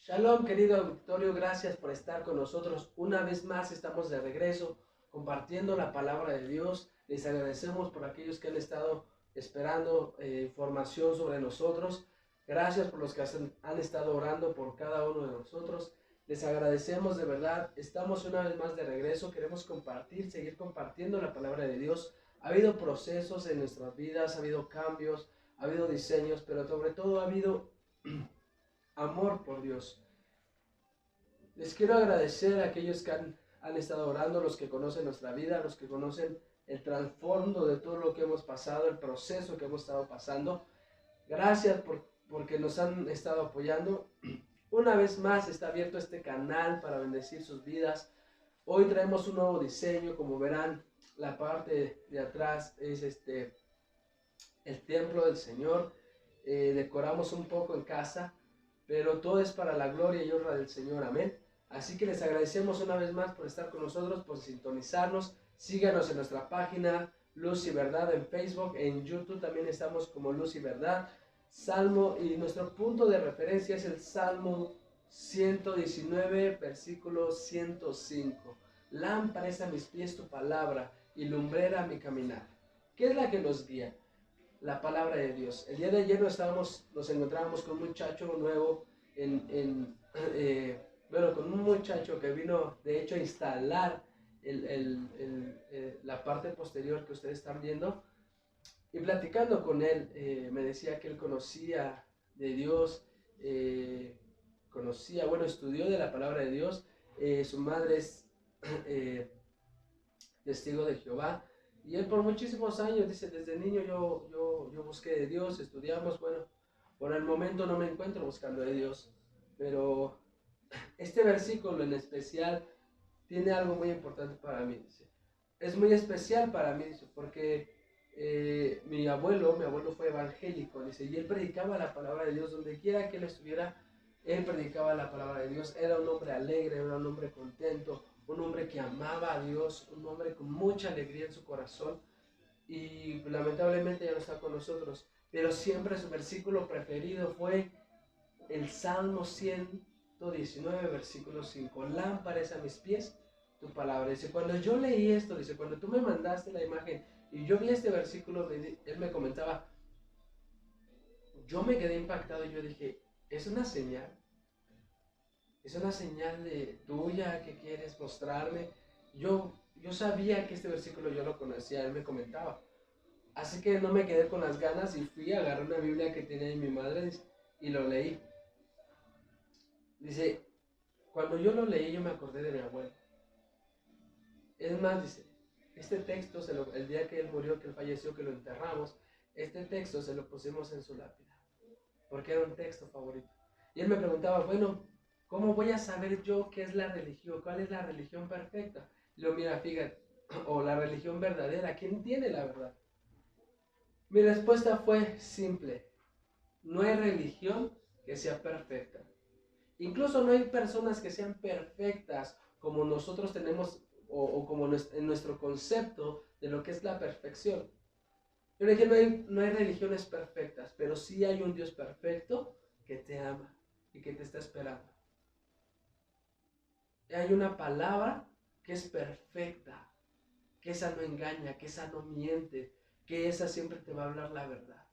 Shalom, querido auditorio, gracias por estar con nosotros. Una vez más estamos de regreso compartiendo la palabra de Dios. Les agradecemos por aquellos que han estado esperando información sobre nosotros. Gracias por los que han estado orando por cada uno de nosotros. Les agradecemos de verdad. Estamos una vez más de regreso. Queremos compartir, seguir compartiendo la palabra de Dios. Ha habido procesos en nuestras vidas, ha habido cambios, ha habido diseños, pero sobre todo ha habido amor por Dios. Les quiero agradecer a aquellos que han estado orando, los que conocen nuestra vida, los que conocen el trasfondo de todo lo que hemos pasado, el proceso que hemos estado pasando. Gracias porque nos han estado apoyando. Una vez más está abierto este canal para bendecir sus vidas. Hoy traemos un nuevo diseño, como verán, la parte de atrás es el templo del Señor. Decoramos un poco en casa, pero todo es para la gloria y honra del Señor, amén. Así que les agradecemos una vez más por estar con nosotros, por sintonizarnos. Síganos en nuestra página Luz y Verdad en Facebook, en YouTube también estamos como Luz y Verdad. Salmo, y nuestro punto de referencia es el Salmo 119, versículo 105. Lámpara es a mis pies tu palabra y lumbrera mi caminar. ¿Qué es la que nos guía? La palabra de Dios. El día de ayer nos encontrábamos con un muchacho nuevo con un muchacho que vino de hecho a instalar la parte posterior que ustedes están viendo, y platicando con él me decía que él conocía de Dios, estudió de la palabra de Dios. Su madre es testigo de Jehová. Y él por muchísimos años, dice, desde niño yo busqué de Dios, estudiamos. Bueno, por el momento no me encuentro buscando de Dios, pero este versículo en especial tiene algo muy importante para mí. Dice. Es muy especial para mí, dice, porque mi abuelo fue evangélico, dice, y él predicaba la palabra de Dios donde quiera que él estuviera. Él predicaba la palabra de Dios. Era un hombre alegre, era un hombre contento, un hombre que amaba a Dios, un hombre con mucha alegría en su corazón. Y lamentablemente ya no está con nosotros, pero siempre su versículo preferido fue el Salmo 119, versículo 5. Lámpara es a mis pies tu palabra. Dice, cuando yo leí esto, dice, cuando tú me mandaste la imagen y yo vi este versículo, él me comentaba, yo me quedé impactado y yo dije, es una señal. Es una señal de tuya que quieres mostrarme. Yo sabía que este versículo yo lo conocía, él me comentaba. Así que no me quedé con las ganas y fui a agarrar una Biblia que tiene mi madre y lo leí. Dice, cuando yo lo leí yo me acordé de mi abuelo. Es más, dice, este texto, el día que él murió, que él falleció, que lo enterramos, este texto se lo pusimos en su lápida, porque era un texto favorito. Y él me preguntaba, bueno, ¿cómo voy a saber yo qué es la religión? ¿Cuál es la religión perfecta? Y lo mira, fíjate, o la religión verdadera, ¿quién tiene la verdad? Mi respuesta fue simple, no hay religión que sea perfecta. Incluso no hay personas que sean perfectas como nosotros tenemos o como en nuestro concepto de lo que es la perfección. Yo le dije, no hay religiones perfectas, pero sí hay un Dios perfecto que te ama y que te está esperando. Y hay una palabra que es perfecta, que esa no engaña, que esa no miente, que esa siempre te va a hablar la verdad.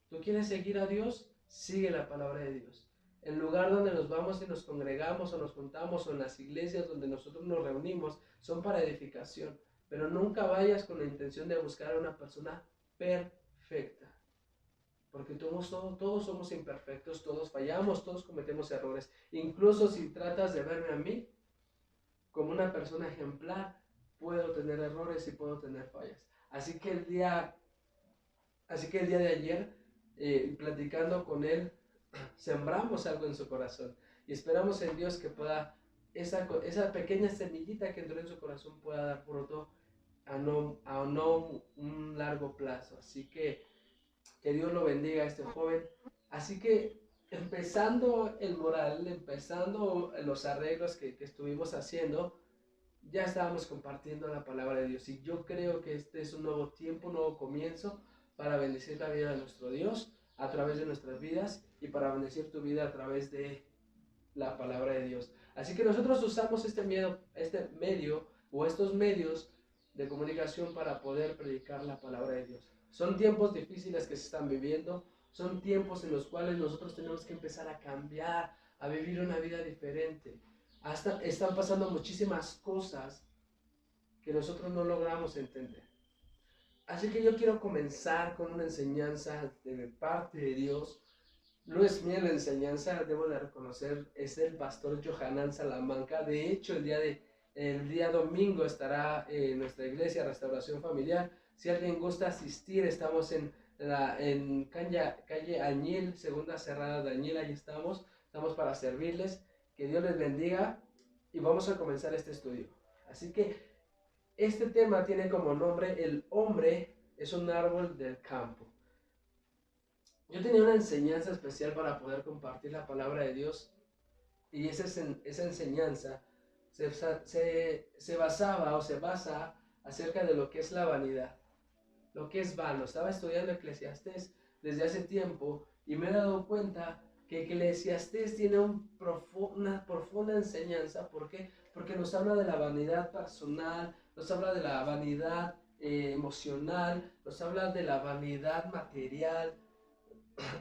¿Tú quieres seguir a Dios? Sigue la palabra de Dios. El lugar donde nos vamos y nos congregamos o nos juntamos o en las iglesias donde nosotros nos reunimos son para edificación, pero nunca vayas con la intención de buscar a una persona perfecta, porque todos somos imperfectos, todos fallamos, todos cometemos errores. Incluso si tratas de verme a mí como una persona ejemplar, puedo tener errores y puedo tener fallas. Así que el día de ayer, platicando con él, sembramos algo en su corazón y esperamos en Dios que pueda esa pequeña semillita que entró en su corazón pueda dar fruto a no un largo plazo. Así que Dios lo bendiga a este joven. Así que empezando el mural, empezando los arreglos que estuvimos haciendo, ya estábamos compartiendo la palabra de Dios. Y yo creo que este es un nuevo tiempo, un nuevo comienzo para bendecir la vida de nuestro Dios a través de nuestras vidas y para bendecir tu vida a través de la palabra de Dios. Así que nosotros usamos este medio o estos medios de comunicación para poder predicar la palabra de Dios. Son tiempos difíciles que se están viviendo, son tiempos en los cuales nosotros tenemos que empezar a cambiar, a vivir una vida diferente. Están pasando muchísimas cosas que nosotros no logramos entender. Así que yo quiero comenzar con una enseñanza de parte de Dios. No es mía la enseñanza, debo de reconocer, es del pastor Johanan Salamanca. De hecho, el día domingo estará en nuestra iglesia Restauración Familiar. Si alguien gusta asistir, estamos en calle Añil, segunda cerrada de Añil, ahí estamos para servirles. Que Dios les bendiga y vamos a comenzar este estudio. Así que este tema tiene como nombre: el hombre es un árbol del campo. Yo tenía una enseñanza especial para poder compartir la palabra de Dios, y esa enseñanza se basa acerca de lo que es la vanidad, lo que es vano. Estaba estudiando Eclesiastés desde hace tiempo y me he dado cuenta que Eclesiastés tiene una profunda enseñanza. ¿Por qué? Porque nos habla de la vanidad personal, nos habla de la vanidad emocional, nos habla de la vanidad material.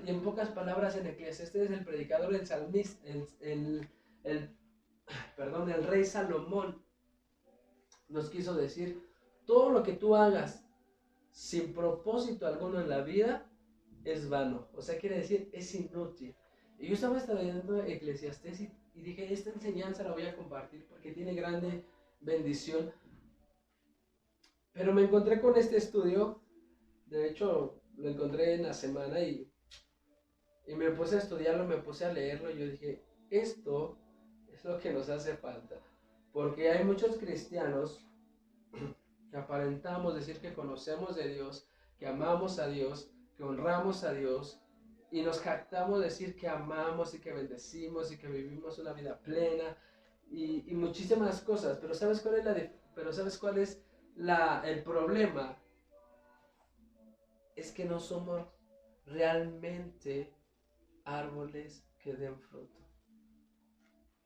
Y en pocas palabras, en Eclesiastés, el predicador, el salmista, el rey Salomón nos quiso decir: todo lo que tú hagas sin propósito alguno en la vida es vano. O sea, quiere decir, es inútil. Y yo estaba estudiando Eclesiastés y dije, esta enseñanza la voy a compartir porque tiene grande bendición. Pero me encontré con este estudio, de hecho lo encontré en la semana y me puse a estudiarlo, me puse a leerlo y yo dije, esto es lo que nos hace falta. Porque hay muchos cristianos que aparentamos decir que conocemos de Dios, que amamos a Dios, que honramos a Dios, y nos jactamos de decir que amamos y que bendecimos y que vivimos una vida plena y muchísimas cosas. Pero ¿sabes cuál es el problema? Es que no somos realmente árboles que den fruto.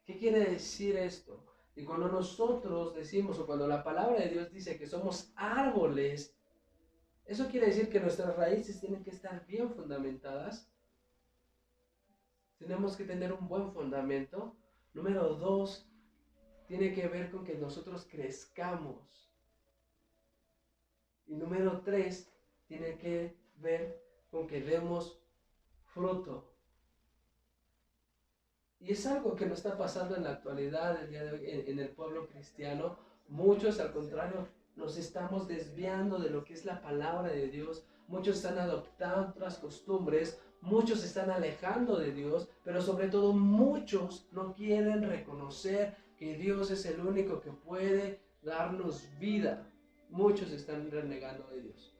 ¿Qué quiere decir esto? Y cuando nosotros decimos, o cuando la palabra de Dios dice que somos árboles, eso quiere decir que nuestras raíces tienen que estar bien fundamentadas. Tenemos que tener un buen fundamento. Número 2, tiene que ver con que nosotros crezcamos. Y número 3, tiene que ver con que demos fruto. Y es algo que no está pasando en la actualidad, el día de hoy, en el pueblo cristiano. Muchos, al contrario, nos estamos desviando de lo que es la palabra de Dios. Muchos están adoptando otras costumbres, muchos se están alejando de Dios, pero sobre todo muchos no quieren reconocer que Dios es el único que puede darnos vida. Muchos están renegando de Dios.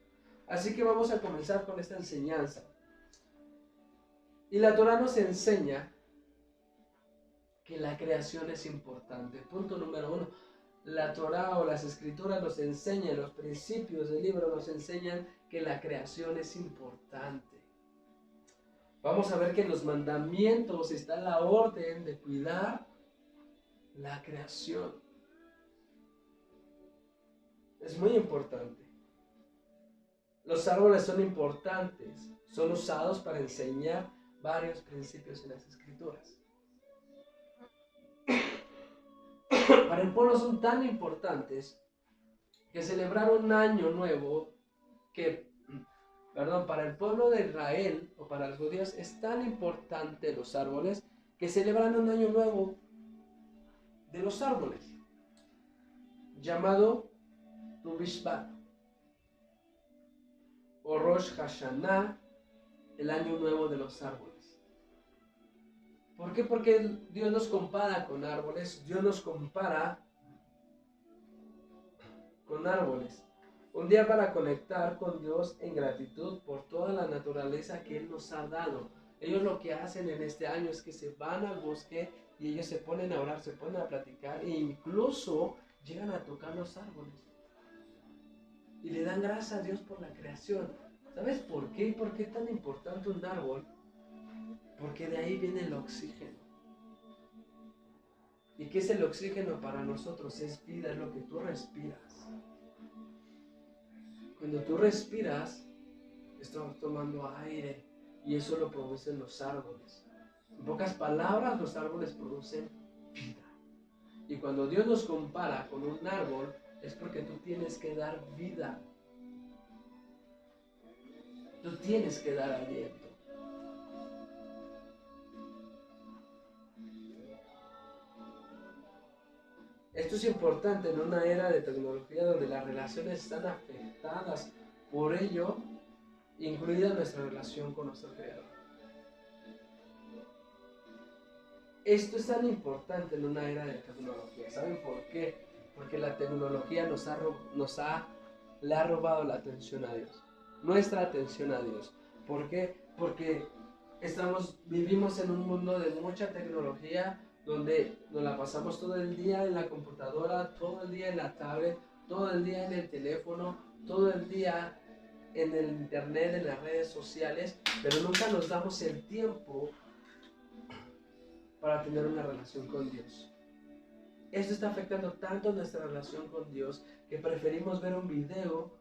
Así que vamos a comenzar con esta enseñanza. Y la Torah nos enseña que la creación es importante. Punto número 1. La Torah o las escrituras nos enseñan, los principios del libro nos enseñan que la creación es importante. Vamos a ver que en los mandamientos está la orden de cuidar la creación. Es muy importante. Los árboles son importantes, son usados para enseñar varios principios en las escrituras. Para el pueblo son tan importantes que celebrar un año nuevo para el pueblo de Israel o para los judíos es tan importante los árboles que celebran un año nuevo de los árboles llamado Tu Bishvat o Rosh Hashanah, el año nuevo de los árboles. ¿Por qué? Porque Dios nos compara con árboles. Dios nos compara con árboles. Un día para conectar con Dios en gratitud por toda la naturaleza que Él nos ha dado. Ellos lo que hacen en este año es que se van al bosque y ellos se ponen a orar, se ponen a platicar e incluso llegan a tocar los árboles. Y le dan gracias a Dios por la creación. ¿Sabes por qué? ¿Por qué es tan importante un árbol? Porque de ahí viene el oxígeno. ¿Y qué es el oxígeno para nosotros? Es vida, es lo que tú respiras. Cuando tú respiras, estamos tomando aire y eso lo producen los árboles. En pocas palabras, los árboles producen vida. Y cuando Dios nos compara con un árbol, es porque tú tienes que dar vida. Tú tienes que dar aliento. Esto es importante en una era de tecnología donde las relaciones están afectadas por ello, incluida nuestra relación con nuestro Creador. Esto es tan importante en una era de tecnología. ¿Saben por qué? Porque la tecnología le ha robado la atención a Dios. Nuestra atención a Dios. ¿Por qué? Porque vivimos en un mundo de mucha tecnología donde nos la pasamos todo el día en la computadora, todo el día en la tablet, todo el día en el teléfono, todo el día en el internet, en las redes sociales, pero nunca nos damos el tiempo para tener una relación con Dios. Esto está afectando tanto nuestra relación con Dios que preferimos ver un video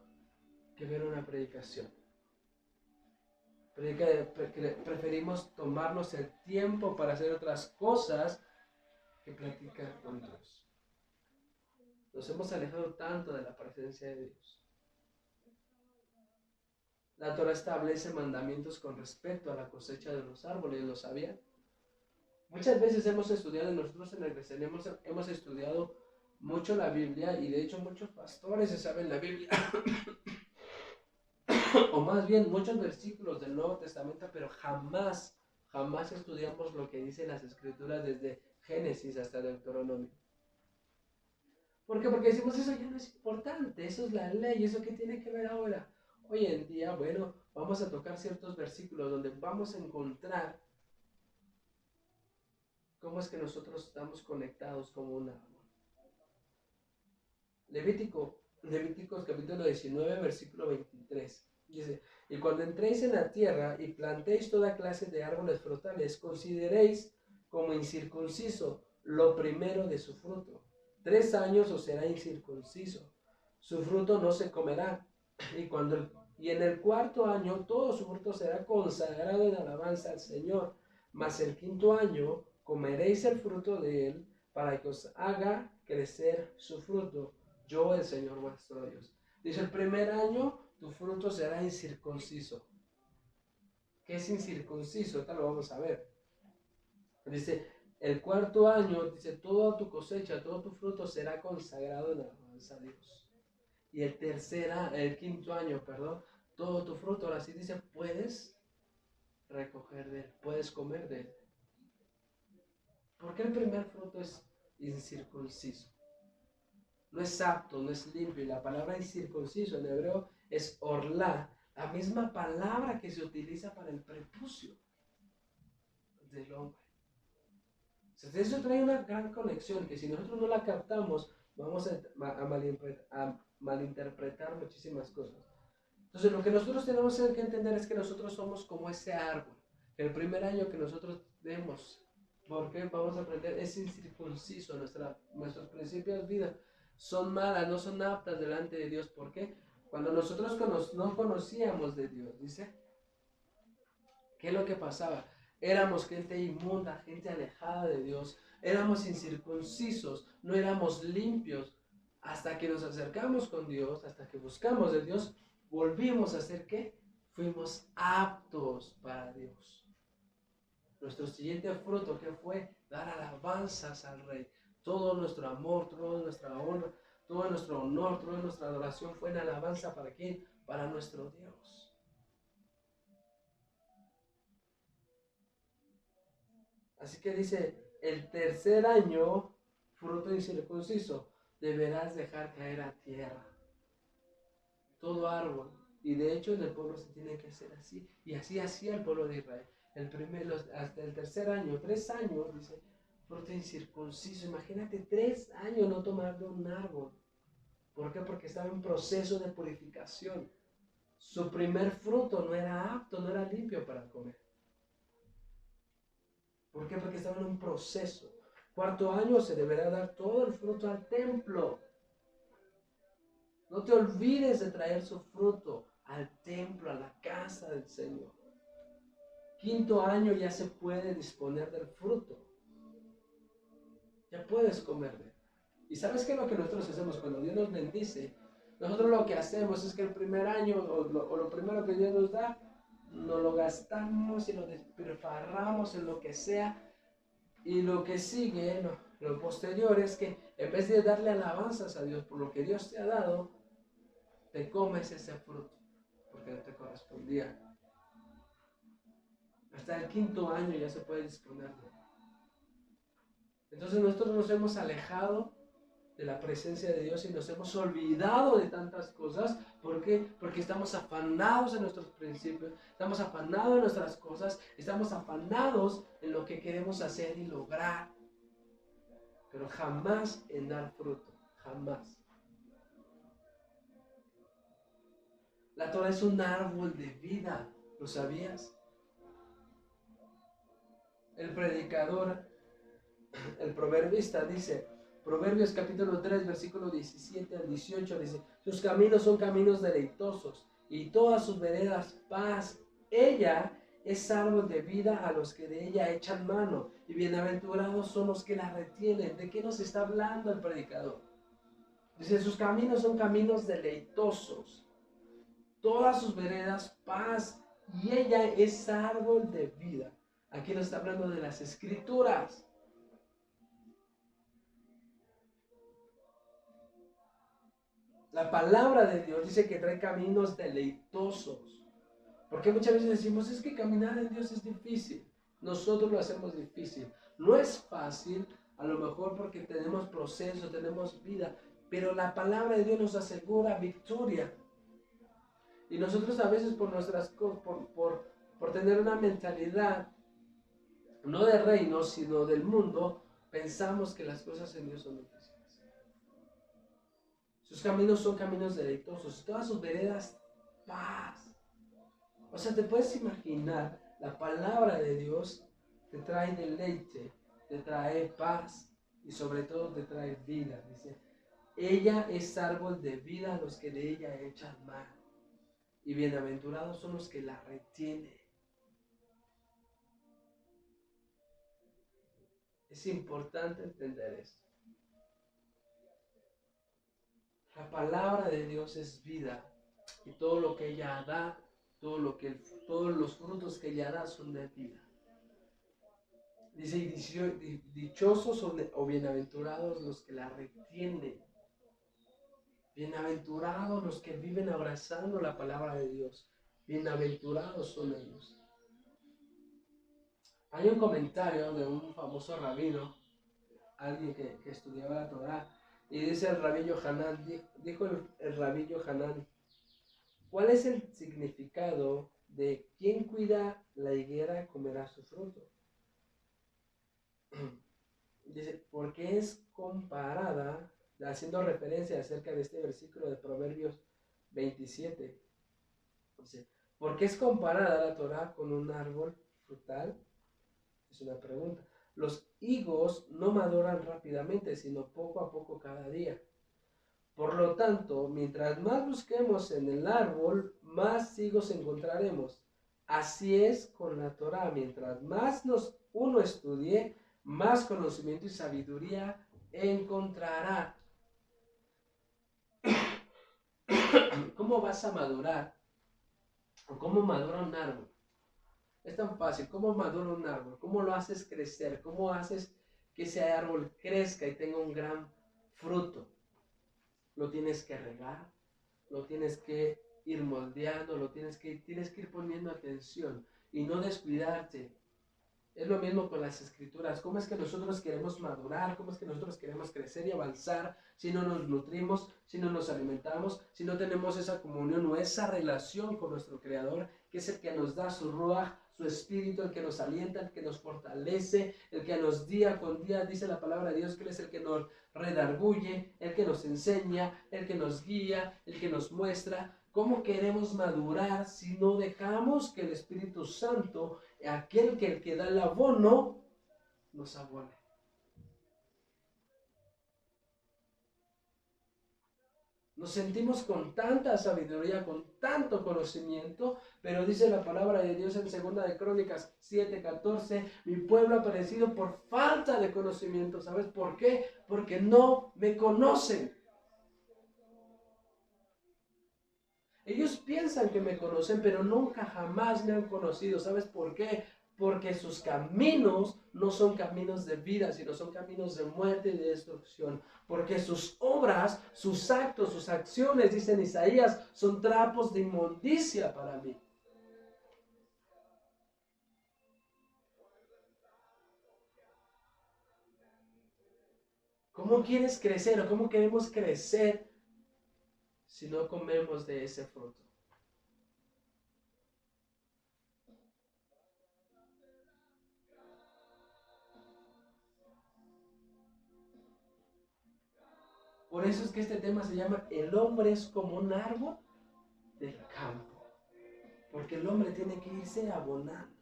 que ver una predicación. Preferimos tomarnos el tiempo para hacer otras cosas que platicar con Dios. Nos hemos alejado tanto de la presencia de Dios. La Torah establece mandamientos con respecto a la cosecha de los árboles, ¿lo sabían? Muchas veces hemos estudiado, nosotros en la iglesia hemos estudiado mucho la Biblia y de hecho muchos pastores se saben la Biblia. O más bien muchos versículos del Nuevo Testamento, pero jamás estudiamos lo que dicen las Escrituras desde Génesis hasta Deuteronomio. ¿Por qué? Porque decimos eso ya no es importante, eso es la ley, eso qué tiene que ver ahora. Hoy en día, bueno, vamos a tocar ciertos versículos donde vamos a encontrar cómo es que nosotros estamos conectados como un árbol. Levíticos capítulo 19, versículo 23. Dice, y cuando entréis en la tierra y plantéis toda clase de árboles frutales, consideréis como incircunciso lo primero de su fruto. 3 años os será incircunciso. Su fruto no se comerá. Y en el 4.º año todo su fruto será consagrado en alabanza al Señor. Mas el 5.º año comeréis el fruto de él para que os haga crecer su fruto. Yo, el Señor vuestro Dios. Dice, el primer año tu fruto será incircunciso. ¿Qué es incircunciso? Ahorita lo vamos a ver. Dice, el 4.º año, dice, toda tu cosecha, todo tu fruto será consagrado en alabanza a Dios. Y el 5.º año, todo tu fruto, ahora sí dice, puedes recoger de él, puedes comer de él. ¿Por qué el primer fruto es incircunciso? No es apto, no es limpio. Y la palabra incircunciso en hebreo es orlá, la misma palabra que se utiliza para el prepucio del hombre. Entonces eso trae una gran conexión que si nosotros no la captamos, vamos a malinterpretar muchísimas cosas. Entonces lo que nosotros tenemos que entender es que nosotros somos como ese árbol. El primer año que nosotros demos, porque vamos a aprender, es incircunciso, nuestros principios de vida son malas, no son aptas delante de Dios. ¿Por qué? Cuando nosotros no conocíamos de Dios, dice, ¿qué es lo que pasaba? Éramos gente inmunda, gente alejada de Dios, éramos incircuncisos, no éramos limpios. Hasta que nos acercamos con Dios, hasta que buscamos de Dios, volvimos a ser ¿qué? Fuimos aptos para Dios. Nuestro siguiente fruto, ¿qué fue? Dar alabanzas al Rey. Todo nuestro amor, toda nuestra honra, todo nuestro honor, toda nuestra adoración fue en alabanza ¿para quién? Para nuestro Dios. Así que dice, el 3.º año, fruto incircunciso, deberás dejar caer a tierra todo árbol. Y de hecho en el pueblo se tiene que hacer así. Y así hacía el pueblo de Israel. Hasta el 3.º año, 3 años, dice, fruto incircunciso. Imagínate 3 años no tomar de un árbol. ¿Por qué? Porque estaba en proceso de purificación. Su primer fruto no era apto, no era limpio para comer. ¿Por qué? Porque estaba en un proceso. Cuarto año se deberá dar todo el fruto al templo. No te olvides de traer su fruto al templo, a la casa del Señor. Quinto año ya se puede disponer del fruto. Ya puedes comer de él. ¿Y sabes qué es lo que nosotros hacemos cuando Dios nos bendice? Nosotros lo que hacemos es que el primer año o lo primero que Dios nos da, nos lo gastamos y lo despilfarramos en lo que sea. Y lo que sigue, lo posterior es que en vez de darle alabanzas a Dios por lo que Dios te ha dado, te comes ese fruto porque no te correspondía. Hasta el quinto año ya se puede disponer de él. Entonces nosotros nos hemos alejado de la presencia de Dios y nos hemos olvidado de tantas cosas. ¿Por qué? Porque estamos afanados en nuestros principios, estamos afanados en nuestras cosas, estamos afanados en lo que queremos hacer y lograr, pero jamás en dar fruto, jamás. La Torah es un árbol de vida, ¿lo sabías? El predicador, el proverbista dice, Proverbios capítulo 3, versículo 17 al 18, dice, sus caminos son caminos deleitosos y todas sus veredas paz. Ella es árbol de vida a los que de ella echan mano y bienaventurados son los que la retienen. ¿De qué nos está hablando el predicador? Dice, sus caminos son caminos deleitosos, todas sus veredas paz y ella es árbol de vida. Aquí nos está hablando de las escrituras. La palabra de Dios dice que trae caminos deleitosos. Porque muchas veces decimos, es que caminar en Dios es difícil. Nosotros lo hacemos difícil. No es fácil, a lo mejor porque tenemos proceso, tenemos vida, pero la palabra de Dios nos asegura victoria. Y nosotros a veces por nuestras por tener una mentalidad no de reino, sino del mundo, pensamos que las cosas en Dios son difíciles. Sus caminos son caminos deleitosos, todas sus veredas paz. O sea, te puedes imaginar, la palabra de Dios te trae deleite, te trae paz y sobre todo te trae vida. Dice, ella es árbol de vida a los que de ella echan mano y bienaventurados son los que la retienen. Es importante entender esto. La palabra de Dios es vida y todo lo que ella da, todos los frutos que ella da son de vida. Dice, dichosos o bienaventurados los que la retienen. Bienaventurados los que viven abrazando la palabra de Dios. Bienaventurados son ellos. Hay un comentario de un famoso rabino, alguien que estudiaba la Torah, y dice el rabí Yohanan, dijo el rabí Yohanan, ¿cuál es el significado de quien cuida la higuera comerá su fruto? Dice, porque es comparada, haciendo referencia acerca de este versículo de Proverbios 27. Dice, ¿por qué es comparada la Torah con un árbol frutal? Es una pregunta. Los higos no maduran rápidamente, sino poco a poco cada día. Por lo tanto, mientras más busquemos en el árbol, más higos encontraremos. Así es con la Torah. Mientras más uno estudie, más conocimiento y sabiduría encontrará. ¿Cómo vas a madurar? ¿O cómo madura un árbol? Es tan fácil. ¿Cómo madura un árbol? ¿Cómo lo haces crecer? ¿Cómo haces que ese árbol crezca y tenga un gran fruto? Lo tienes que regar, lo tienes que ir moldeando, tienes que ir poniendo atención y no descuidarte. Es lo mismo con las escrituras. ¿Cómo es que nosotros queremos madurar? ¿Cómo es que nosotros queremos crecer y avanzar si no nos nutrimos, si no nos alimentamos, si no tenemos esa comunión o esa relación con nuestro Creador, que es el que nos da su ruaj, su espíritu, el que nos alienta, el que nos fortalece, el que nos día con día, dice la palabra de Dios, que Él es el que nos redarguye, el que nos enseña, el que nos guía, el que nos muestra? ¿Cómo queremos madurar si no dejamos que el Espíritu Santo, aquel que da el abono, nos abone? Nos sentimos con tanta sabiduría, con tanto conocimiento, pero dice la palabra de Dios en 2 de Crónicas 7:14, mi pueblo ha perecido por falta de conocimiento. ¿Sabes por qué? Porque no me conocen. Ellos piensan que me conocen, pero nunca jamás me han conocido. ¿Sabes por qué? Porque sus caminos no son caminos de vida, sino son caminos de muerte y de destrucción. Porque sus obras, sus actos, sus acciones, dice en Isaías, son trapos de inmundicia para mí. ¿Cómo quieres crecer o cómo queremos crecer si no comemos de ese fruto? Por eso es que este tema se llama El hombre es como un árbol del campo. Porque el hombre tiene que irse abonando.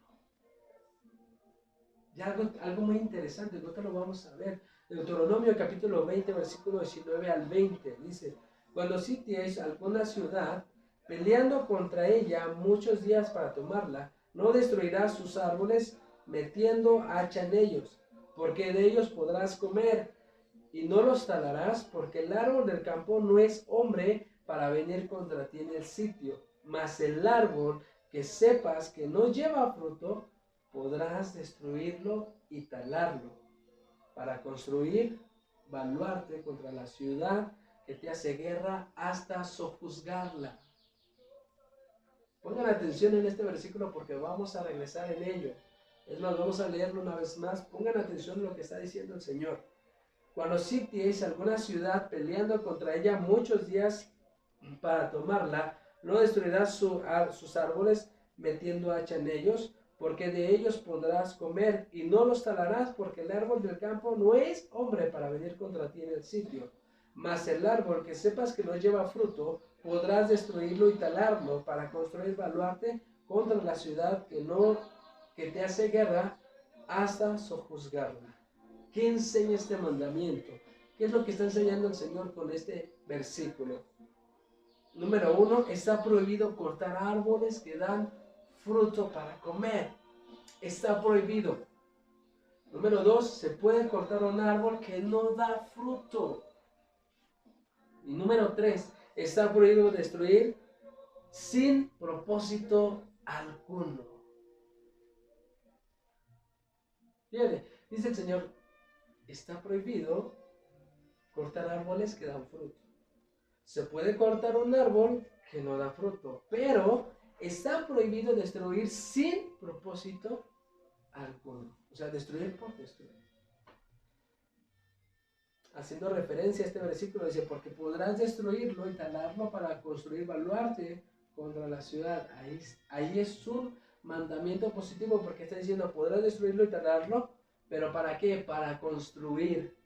Y algo muy interesante, no te lo vamos a ver. Deuteronomio capítulo 20, versículo 19 al 20, dice, cuando sitiéis alguna ciudad, peleando contra ella muchos días para tomarla, no destruirás sus árboles metiendo hacha en ellos, porque de ellos podrás comer, y no los talarás, porque el árbol del campo no es hombre para venir contra ti en el sitio, mas el árbol que sepas que no lleva fruto, podrás destruirlo y talarlo, para construir baluarte contra la ciudad que te hace guerra hasta sojuzgarla. Pongan atención en este versículo porque vamos a regresar en ello. Es más, vamos a leerlo una vez más. Pongan atención en lo que está diciendo el Señor. Cuando sitiéis alguna ciudad peleando contra ella muchos días para tomarla, no destruirás sus árboles metiendo hacha en ellos, porque de ellos podrás comer, y no los talarás, porque el árbol del campo no es hombre para venir contra ti en el sitio. Mas el árbol que sepas que no lleva fruto, podrás destruirlo y talarlo, para construir baluarte contra la ciudad que te hace guerra hasta sojuzgarla. ¿Qué enseña este mandamiento? ¿Qué es lo que está enseñando el Señor con este versículo? Número 1, está prohibido cortar árboles que dan fruto para comer. Está prohibido. Número 2, se puede cortar un árbol que no da fruto. Y número 3, está prohibido destruir sin propósito alguno. Fíjate, dice el Señor, está prohibido cortar árboles que dan fruto. Se puede cortar un árbol que no da fruto, pero está prohibido destruir sin propósito alguno. O sea, destruir por destruir. Haciendo referencia a este versículo, dice, porque podrás destruirlo y talarlo para construir baluarte contra la ciudad. Ahí es un mandamiento positivo porque está diciendo, podrás destruirlo y talarlo, pero ¿para qué? Para construir.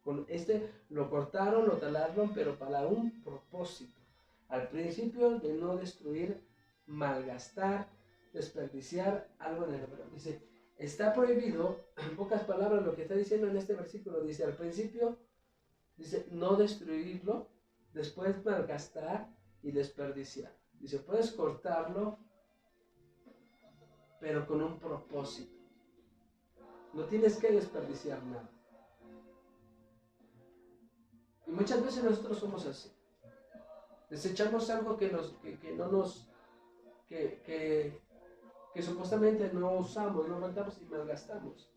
Con este lo cortaron, lo talaron, pero para un propósito. Al principio de no destruir, malgastar, desperdiciar algo en el hebreo. Dice, está prohibido, en pocas palabras lo que está diciendo en este versículo, dice, al principio, dice, no destruirlo, después malgastar y desperdiciar. Dice, puedes cortarlo, pero con un propósito. No tienes que desperdiciar nada. Y muchas veces nosotros somos así. Desechamos algo que supuestamente no usamos, no mandamos y malgastamos.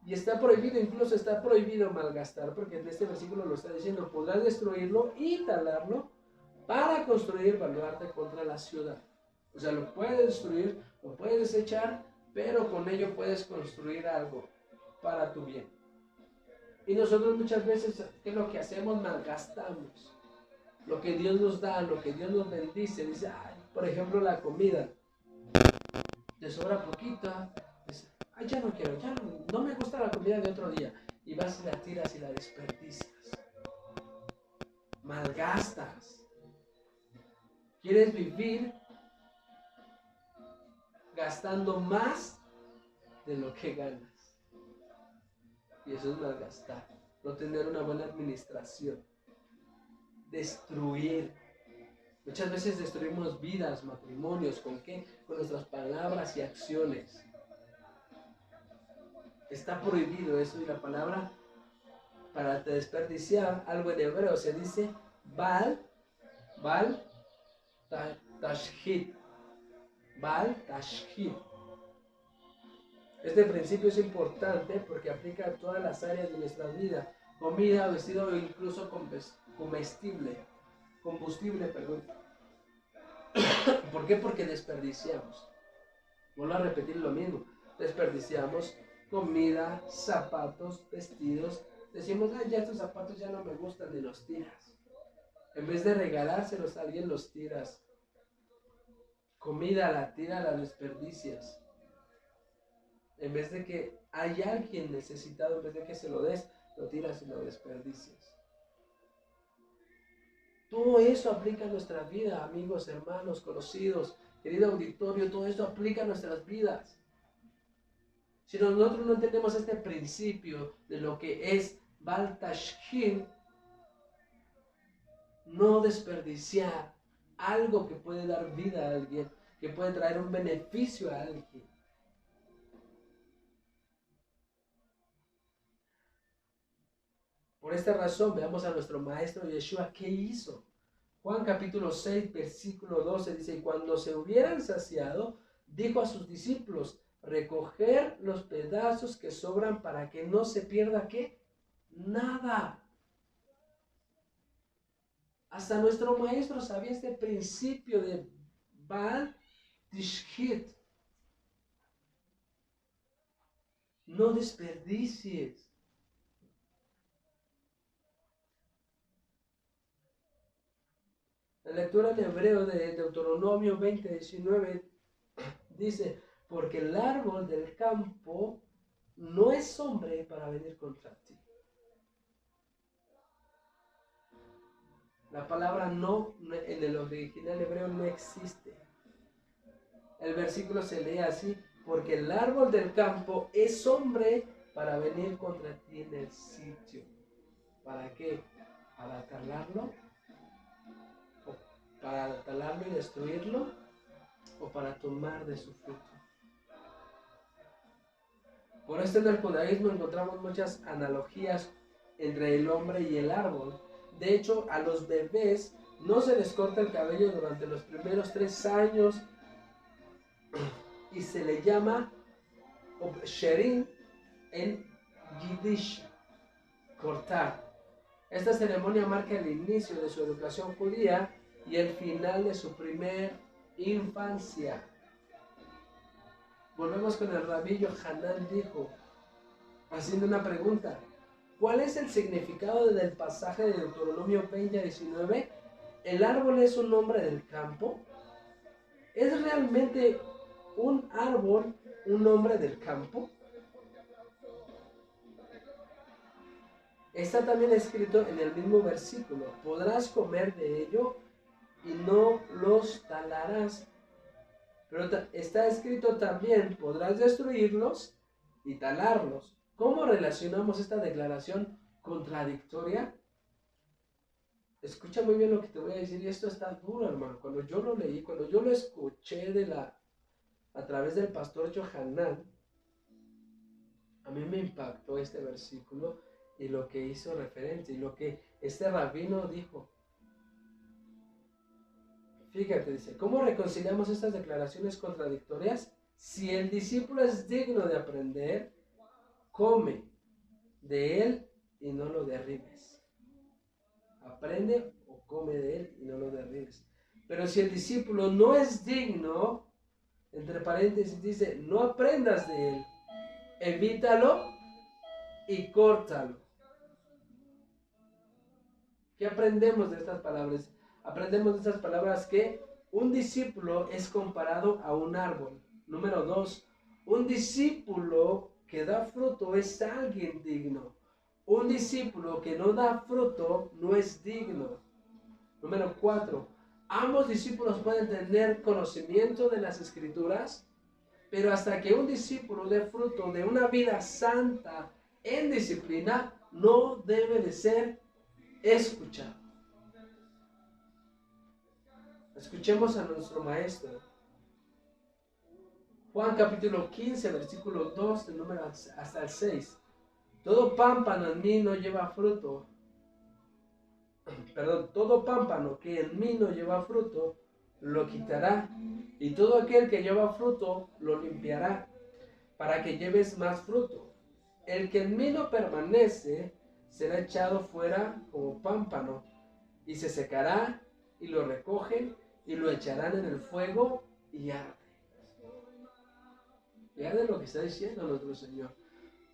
Y está prohibido, incluso está prohibido malgastar, porque en este versículo lo está diciendo, podrás destruirlo y talarlo para construir baluarte contra la ciudad. O sea, lo puedes destruir, lo puedes desechar, pero con ello puedes construir algo para tu bien. Y nosotros muchas veces, ¿qué es lo que hacemos? Malgastamos lo que Dios nos da, lo que Dios nos bendice. Dice, ay, por ejemplo, la comida. Te sobra poquita. Dice, ay, ya no quiero, ya no me gusta la comida de otro día. Y vas y la tiras y la desperdicias. Malgastas. Quieres vivir gastando más de lo que ganas. Y eso es malgastar. No tener una buena administración destruir. Muchas veces destruimos vidas, matrimonios. ¿Con qué? Con nuestras palabras y acciones. Está prohibido eso, y la palabra para desperdiciar algo en hebreo se dice Bal Tashhit. Bal Tashhit. Este principio es importante porque aplica a todas las áreas de nuestra vida: comida, vestido o incluso combustible. ¿Por qué? Porque desperdiciamos. Vuelvo a repetir lo mismo. Desperdiciamos comida, zapatos, vestidos. Decimos, ya estos zapatos ya no me gustan, y los tiras. En vez de regalárselos a alguien, los tiras. Comida la tiras, la desperdicias. En vez de que hay alguien necesitado, en vez de que se lo des, lo tiras y lo desperdicias. Todo eso aplica a nuestra vida, amigos, hermanos, conocidos, querido auditorio. Todo esto aplica a nuestras vidas. Si nosotros no tenemos este principio de lo que es Bal Tashhit, no desperdiciar algo que puede dar vida a alguien, que puede traer un beneficio a alguien. Por esta razón, veamos a nuestro maestro Yeshua, ¿qué hizo? Juan capítulo 6, versículo 12 dice: y cuando se hubieran saciado, dijo a sus discípulos: recoger los pedazos que sobran para que no se pierda, ¿qué? Nada. Hasta nuestro maestro sabía este principio de Bal Tishhit. No desperdicies. La lectura en hebreo de Deuteronomio 20:19 dice: porque el árbol del campo no es hombre para venir contra ti. La palabra no en el original hebreo no existe. El versículo se lee así: porque el árbol del campo es hombre para venir contra ti en el sitio. ¿Para qué? ¿Para talarlo? ¿Para talarlo y destruirlo? ¿O para tomar de su fruto? Por esto en el judaísmo encontramos muchas analogías entre el hombre y el árbol. De hecho, a los bebés no se les corta el cabello durante los primeros 3 años y se le llama sherin en Yiddish, cortar. Esta ceremonia marca el inicio de su educación judía y el final de su primer infancia. Volvemos con el rabí Yohanan, dijo, haciendo una pregunta: ¿cuál es el significado del pasaje de Deuteronomio 20:19? ¿El árbol es un hombre del campo? ¿Es realmente un árbol un hombre del campo? Está también escrito en el mismo versículo: podrás comer de ello y no los talarás. Pero está escrito también: podrás destruirlos y talarlos. ¿Cómo relacionamos esta declaración contradictoria? Escucha muy bien lo que te voy a decir, y esto está duro, hermano. Cuando yo lo leí, cuando yo lo escuché a través del pastor Yohanan, a mí me impactó este versículo y lo que hizo referencia y lo que este rabino dijo. Fíjate, dice: ¿cómo reconciliamos estas declaraciones contradictorias? Si el discípulo es digno de aprender, come de él y no lo derribes. Aprende o come de él y no lo derribes. Pero si el discípulo no es digno, entre paréntesis dice: no aprendas de él, evítalo y córtalo. ¿Qué aprendemos de estas palabras? Aprendemos de estas palabras que un discípulo es comparado a un árbol. Número 2, un discípulo que da fruto es alguien digno. Un discípulo que no da fruto no es digno. Número 4, ambos discípulos pueden tener conocimiento de las Escrituras, pero hasta que un discípulo dé fruto de una vida santa en disciplina, no debe de ser escuchado. Escuchemos a nuestro maestro. Juan capítulo 15, versículo 2, del número hasta el 6. Todo pámpano en mí no lleva fruto. Todo pámpano que en mí no lleva fruto, lo quitará. Y todo aquel que lleva fruto, lo limpiará, para que lleves más fruto. El que en mí no permanece, será echado fuera como pámpano, y se secará, y lo recogen, y lo echarán en el fuego, y arde. Y arde lo que está diciendo nuestro Señor.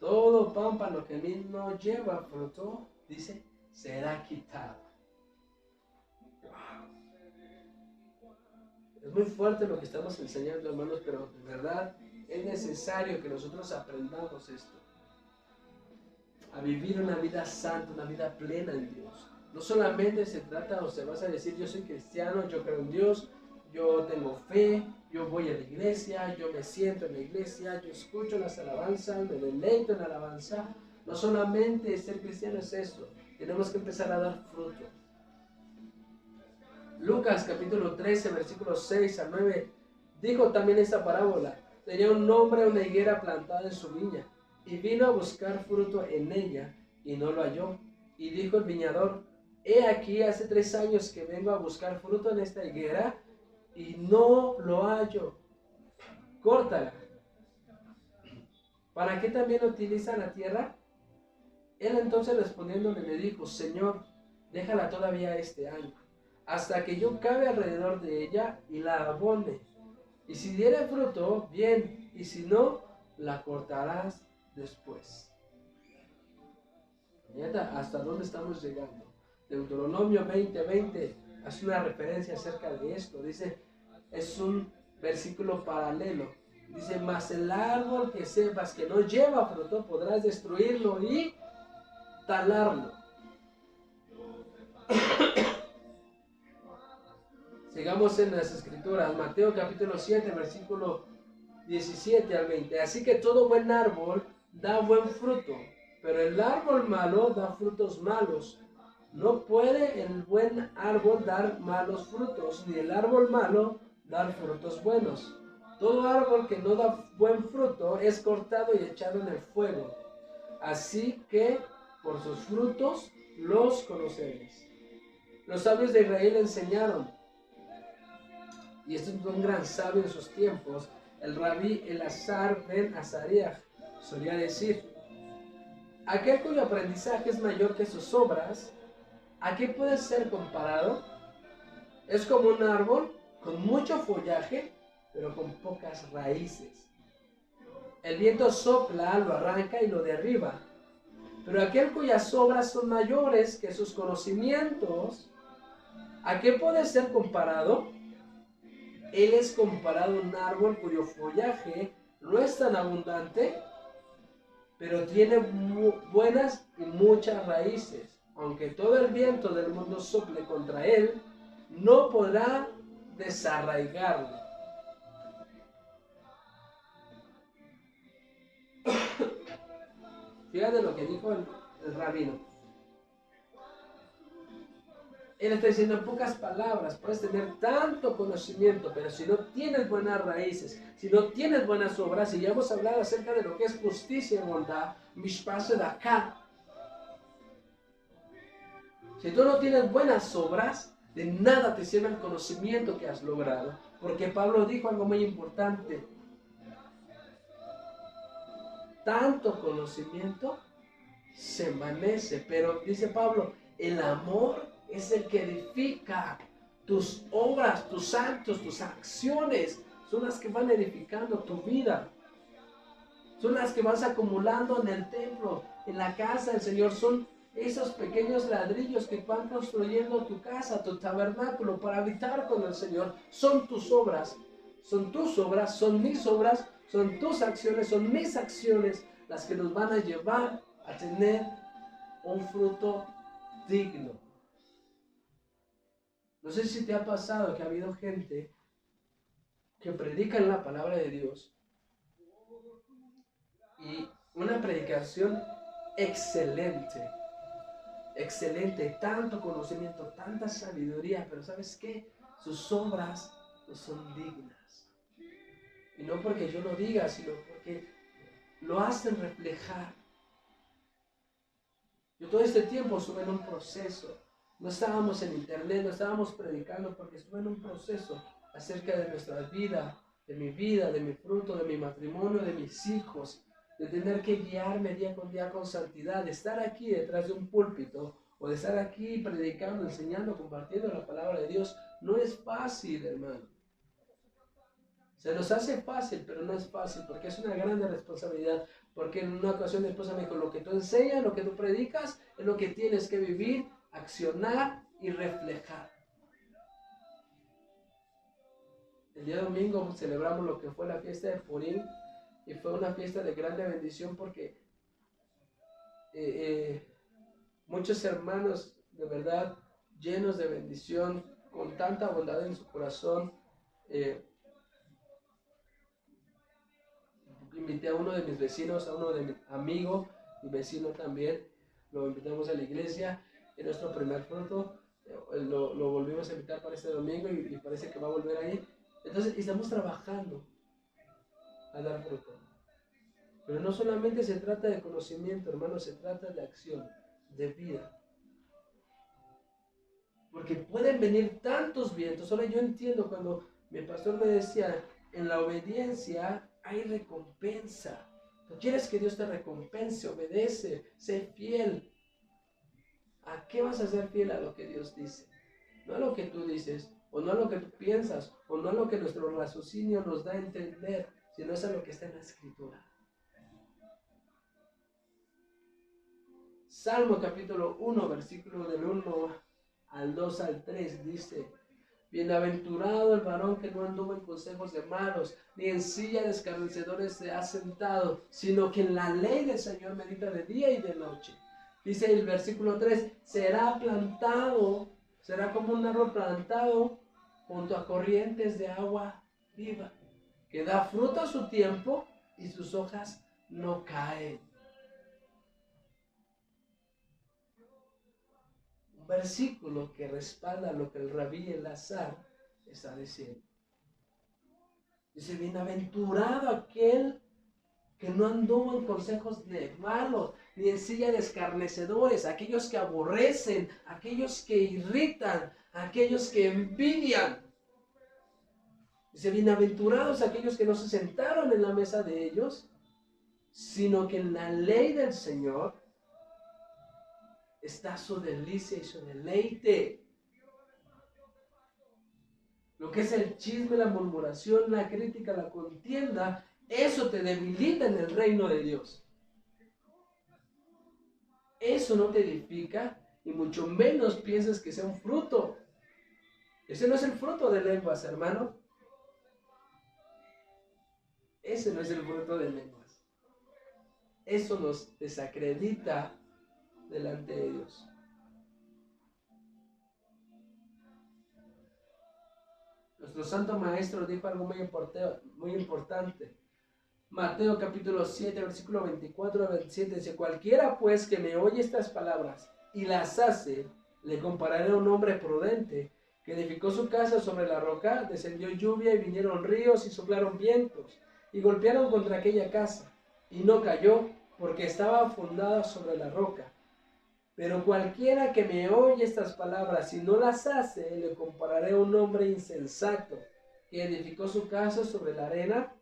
Todo pámpano que en mí no lleva fruto, dice, será quitado. Es muy fuerte lo que estamos enseñando, hermanos, pero de verdad es necesario que nosotros aprendamos esto. A vivir una vida santa, una vida plena en Dios. No solamente se trata o se vas a decir, yo soy cristiano, yo creo en Dios, yo tengo fe, yo voy a la iglesia, yo me siento en la iglesia, yo escucho las alabanzas, me deleito en la alabanza. No solamente ser cristiano es eso, tenemos que empezar a dar fruto. Lucas capítulo 13, versículos 6 a 9, dijo también esta parábola. Tenía un hombre una higuera plantada en su viña, y vino a buscar fruto en ella, y no lo halló. Y dijo el viñador, he aquí hace 3 años que vengo a buscar fruto en esta higuera, y no lo hallo. Córtala. ¿Para qué también utiliza la tierra? Él entonces respondiéndole le dijo, Señor, déjala todavía este año, hasta que yo cabe alrededor de ella y la abone. Y si diere fruto, bien, y si no, la cortarás después. Fíjate hasta dónde estamos llegando. Deuteronomio 20:20 hace una referencia acerca de esto. Dice, es un versículo paralelo. Dice, mas el árbol que sepas que no lleva fruto, podrás destruirlo y talarlo. Sigamos en las escrituras, Mateo capítulo 7, versículo 17 al 20. Así que todo buen árbol da buen fruto, pero el árbol malo da frutos malos. No puede el buen árbol dar malos frutos, ni el árbol malo dar frutos buenos. Todo árbol que no da buen fruto es cortado y echado en el fuego. Así que por sus frutos los conoceréis. Los sabios de Israel enseñaron, y este es un gran sabio en sus tiempos, el rabí Elazar ben Azariah, solía decir, aquel cuyo aprendizaje es mayor que sus obras, ¿a qué puede ser comparado? Es como un árbol con mucho follaje, pero con pocas raíces. El viento sopla, lo arranca y lo derriba. Pero aquel cuyas obras son mayores que sus conocimientos, ¿a qué puede ser comparado? Él es comparado a un árbol cuyo follaje no es tan abundante, pero tiene buenas y muchas raíces. Aunque todo el viento del mundo sople contra él, no podrá desarraigarlo. Fíjate lo que dijo el rabino. Él está diciendo en pocas palabras, puedes tener tanto conocimiento, pero si no tienes buenas raíces, si no tienes buenas obras, y ya hemos hablado acerca de lo que es justicia y bondad, mishpat tzedakah. Si tú no tienes buenas obras, de nada te sirve el conocimiento que has logrado. Porque Pablo dijo algo muy importante. Tanto conocimiento se envanece, pero dice Pablo, el amor es el que edifica. Tus obras, tus actos, tus acciones son las que van edificando tu vida. Son las que vas acumulando en el templo, en la casa del Señor. Son esos pequeños ladrillos que van construyendo tu casa, tu tabernáculo para habitar con el Señor. Son tus obras, son mis obras, son tus acciones, son mis acciones las que nos van a llevar a tener un fruto digno. No sé si te ha pasado que ha habido gente que predica la palabra de Dios y una predicación excelente, tanto conocimiento, tanta sabiduría, pero ¿sabes qué? sus obras no son dignas. Y no porque yo lo diga, sino porque lo hacen reflejar. Yo todo este tiempo estuve en un proceso. No estábamos en internet, no estábamos predicando, porque estuve en un proceso acerca de nuestra vida, de mi fruto, de mi matrimonio, de mis hijos, de tener que guiarme día con santidad, de estar aquí detrás de un púlpito, o de estar aquí predicando, enseñando, compartiendo la palabra de Dios. No es fácil, hermano. Se nos hace fácil, pero no es fácil, porque es una grande responsabilidad. Porque en una ocasión mi esposa me dijo, lo que tú enseñas, lo que tú predicas, es lo que tienes que vivir, accionar y reflejar. El día domingo celebramos lo que fue la fiesta de Purim, y fue una fiesta de grande bendición porque muchos hermanos de verdad llenos de bendición, con tanta bondad en su corazón, invité a uno de mis vecinos, a uno de mis amigos y vecino también, lo invitamos a la iglesia, en nuestro primer fruto, lo volvimos a invitar para este domingo y parece que va a volver ahí. Entonces estamos trabajando a dar fruto. Pero no solamente se trata de conocimiento, hermano, se trata de acción, de vida. Porque pueden venir tantos vientos. Ahora yo entiendo cuando mi pastor me decía, en la obediencia hay recompensa. ¿Tú quieres que Dios te recompense? Obedece, sé fiel. ¿A qué vas a ser fiel? A lo que Dios dice. No a lo que tú dices, o no a lo que tú piensas, o no a lo que nuestro raciocinio nos da a entender, sino es a lo que está en la Escritura. Salmo capítulo 1, versículo del 1 al 2 al 3 dice: bienaventurado el varón que no anduvo en consejos de malos, ni en silla de escarnecedores se ha sentado, sino que en la ley del Señor medita de día y de noche. Dice el versículo 3, será plantado, será como un árbol plantado junto a corrientes de agua viva, que da fruto a su tiempo y sus hojas no caen. Un versículo que respalda lo que el Rabí Elazar está diciendo. Dice, bienaventurado aquel que no anduvo en consejos de malos, ni en silla de escarnecedores, aquellos que aborrecen, aquellos que irritan, aquellos que envidian. Dice, bienaventurados aquellos que no se sentaron en la mesa de ellos, sino que en la ley del Señor está su delicia y su deleite. Lo que es el chisme, la murmuración, la crítica, la contienda, eso te debilita en el reino de Dios. Eso no te edifica y mucho menos pienses que sea un fruto. Ese no es el fruto de lenguas, hermano. Ese no es el fruto de lenguas. Eso nos desacredita delante de Dios. Nuestro santo maestro dijo algo muy importante. Mateo capítulo 7, versículo 24 al 27 dice: cualquiera pues que me oye estas palabras y las hace, le compararé a un hombre prudente que edificó su casa sobre la roca, descendió lluvia y vinieron ríos y soplaron vientos y golpearon contra aquella casa, y no cayó porque estaba fundada sobre la roca. Pero cualquiera que me oye estas palabras y no las hace, le compararé a un hombre insensato que edificó su casa sobre la arena,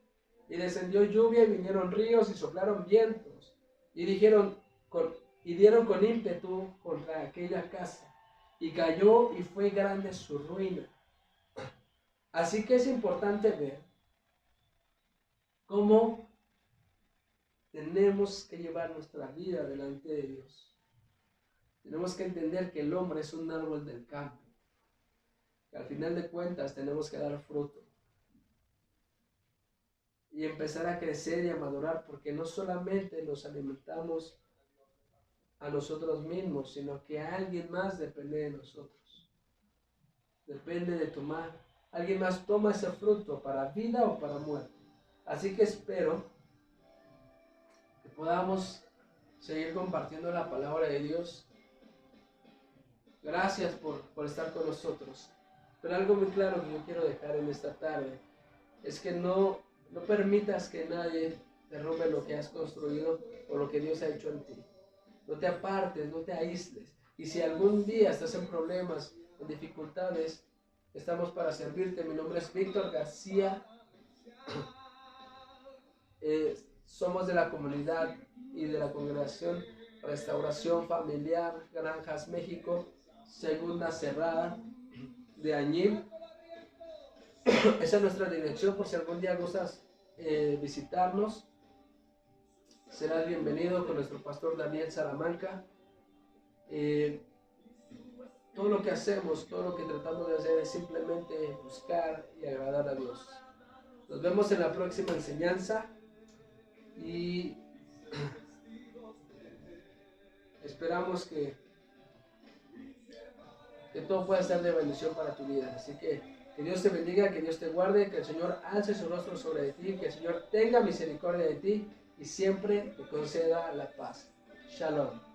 y descendió lluvia y vinieron ríos y soplaron vientos y dieron con ímpetu contra aquella casa, y cayó y fue grande su ruina. Así que es importante ver cómo tenemos que llevar nuestra vida delante de Dios. Tenemos que entender que el hombre es un árbol del campo, que al final de cuentas tenemos que dar fruto y empezar a crecer y a madurar, porque no solamente nos alimentamos a nosotros mismos, sino que alguien más depende de nosotros. Depende de tomar. Alguien más toma ese fruto para vida o para muerte. Así que espero que podamos seguir compartiendo la palabra de Dios. Gracias por estar con nosotros. Pero algo muy claro que yo quiero dejar en esta tarde es que no permitas que nadie derrumbe lo que has construido o lo que Dios ha hecho en ti. No te apartes, no te aísles. Y si algún día estás en problemas, en dificultades, estamos para servirte. Mi nombre es Víctor García. Somos de la comunidad y de la congregación Restauración Familiar Granjas México, Segunda Cerrada de Añil. Esa es nuestra dirección por si algún día gustas visitarnos. Serás bienvenido con nuestro pastor Daniel Salamanca. Todo lo que hacemos, todo lo que tratamos de hacer es simplemente buscar y agradar a Dios. Nos vemos en la próxima enseñanza y esperamos que todo pueda ser de bendición para tu vida. Así que Dios te bendiga, que Dios te guarde, que el Señor alce su rostro sobre ti, que el Señor tenga misericordia de ti y siempre te conceda la paz. Shalom.